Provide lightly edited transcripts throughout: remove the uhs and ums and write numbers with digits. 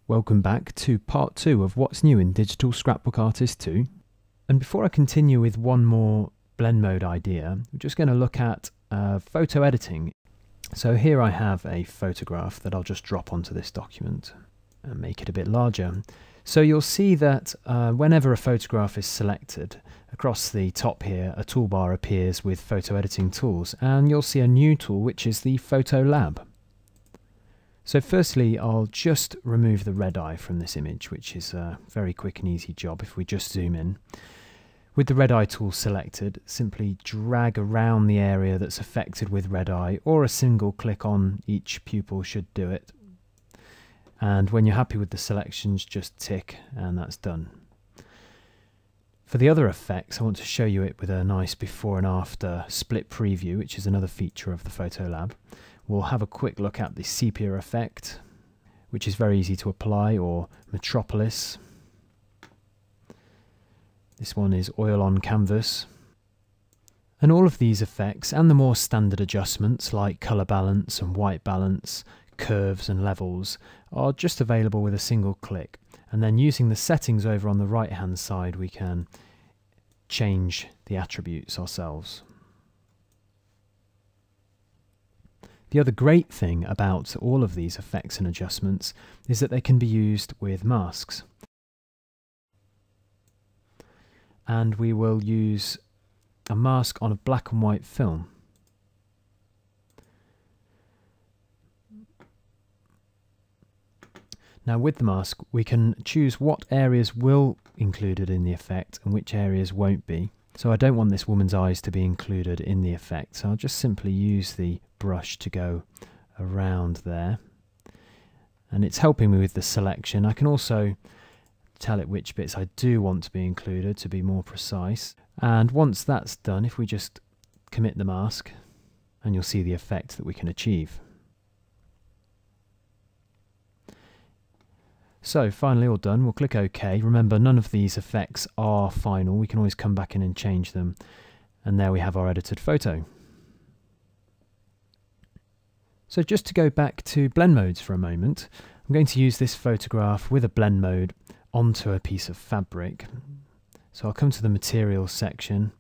Welcome back to part 2 of what's new in Digital Scrapbook Artist 2. And before I continue with one more blend mode idea, we're just going to look at photo editing. So here I have a photograph that I'll just drop onto this document and make it a bit larger. So you'll see that whenever a photograph is selected, across the top here a toolbar appears with photo editing tools, and you'll see a new tool which is the Photo Lab. So firstly, I'll just remove the red eye from this image, which is a very quick and easy job if we just zoom in. With the red eye tool selected, simply drag around the area that's affected with red eye, or a single click on each pupil should do it. And when you're happy with the selections, just tick and that's done. For the other effects, I want to show you it with a nice before and after split preview, which is another feature of the Photo Lab. We'll have a quick look at the Sepia effect, which is very easy to apply, or Metropolis. This one is oil on canvas. And all of these effects and the more standard adjustments like colour balance and white balance, curves and levels are just available with a single click. And then using the settings over on the right hand side, we can change the attributes ourselves. The other great thing about all of these effects and adjustments is that they can be used with masks. And we will use a mask on a black and white film. Now with the mask we can choose what areas will be included in the effect and which areas won't be. So I don't want this woman's eyes to be included in the effect, so I'll just simply use the brush to go around there. And it's helping me with the selection. I can also tell it which bits I do want to be included to be more precise. And once that's done, if we just commit the mask, and you'll see the effect that we can achieve. So finally all done, we'll click OK. Remember, none of these effects are final. We can always come back in and change them. And there we have our edited photo. So just to go back to blend modes for a moment, I'm going to use this photograph with a blend mode onto a piece of fabric. So I'll come to the materials section.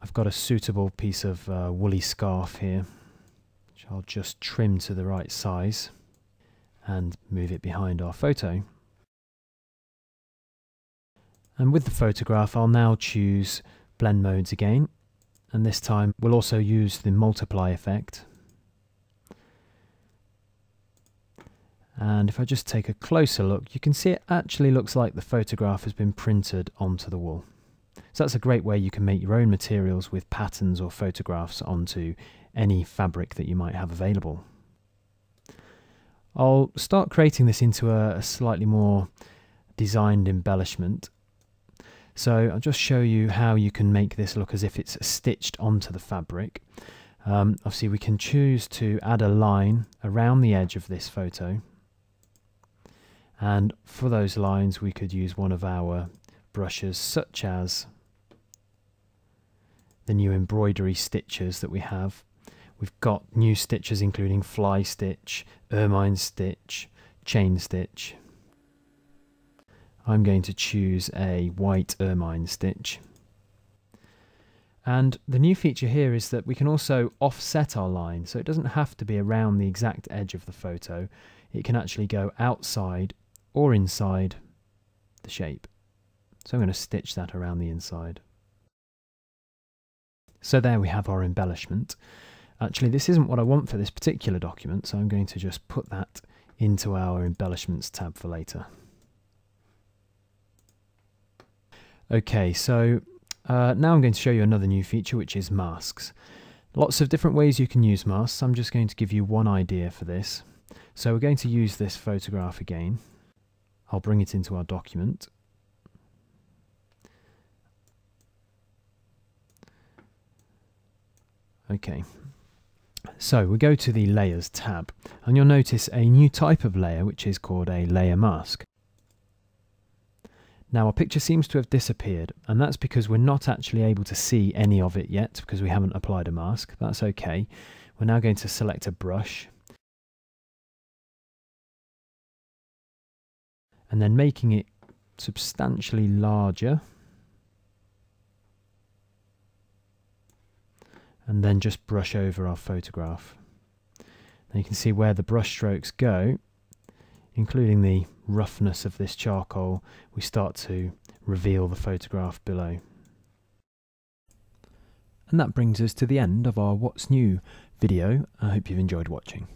I've got a suitable piece of woolly scarf here, which I'll just trim to the right size and move it behind our photo. And with the photograph I'll now choose blend modes again, and this time we'll also use the multiply effect. And if I just take a closer look, you can see it actually looks like the photograph has been printed onto the wool. So that's a great way you can make your own materials with patterns or photographs onto any fabric that you might have available. I'll start creating this into a slightly more designed embellishment. So I'll just show you how you can make this look as if it's stitched onto the fabric. Obviously we can choose to add a line around the edge of this photo. And for those lines we could use one of our brushes, such as the new Embroidery Stitches that we have. We've got new stitches including fly stitch, ermine stitch, chain stitch. I'm going to choose a white ermine stitch. And the new feature here is that we can also offset our line, so it doesn't have to be around the exact edge of the photo. It can actually go outside or inside the shape. So I'm going to stitch that around the inside. So there we have our embellishment. Actually, this isn't what I want for this particular document, so I'm going to just put that into our embellishments tab for later. Okay, so now I'm going to show you another new feature, which is masks. Lots of different ways you can use masks. I'm just going to give you one idea for this. So we're going to use this photograph again. I'll bring it into our document. Okay. So we go to the Layers tab, and you'll notice a new type of layer which is called a layer mask. Now our picture seems to have disappeared, and that's because we're not actually able to see any of it yet because we haven't applied a mask. That's okay. We're now going to select a brush and then making it substantially larger, and then just brush over our photograph. Now you can see where the brush strokes go, including the roughness of this charcoal, we start to reveal the photograph below. And that brings us to the end of our What's New video. I hope you've enjoyed watching.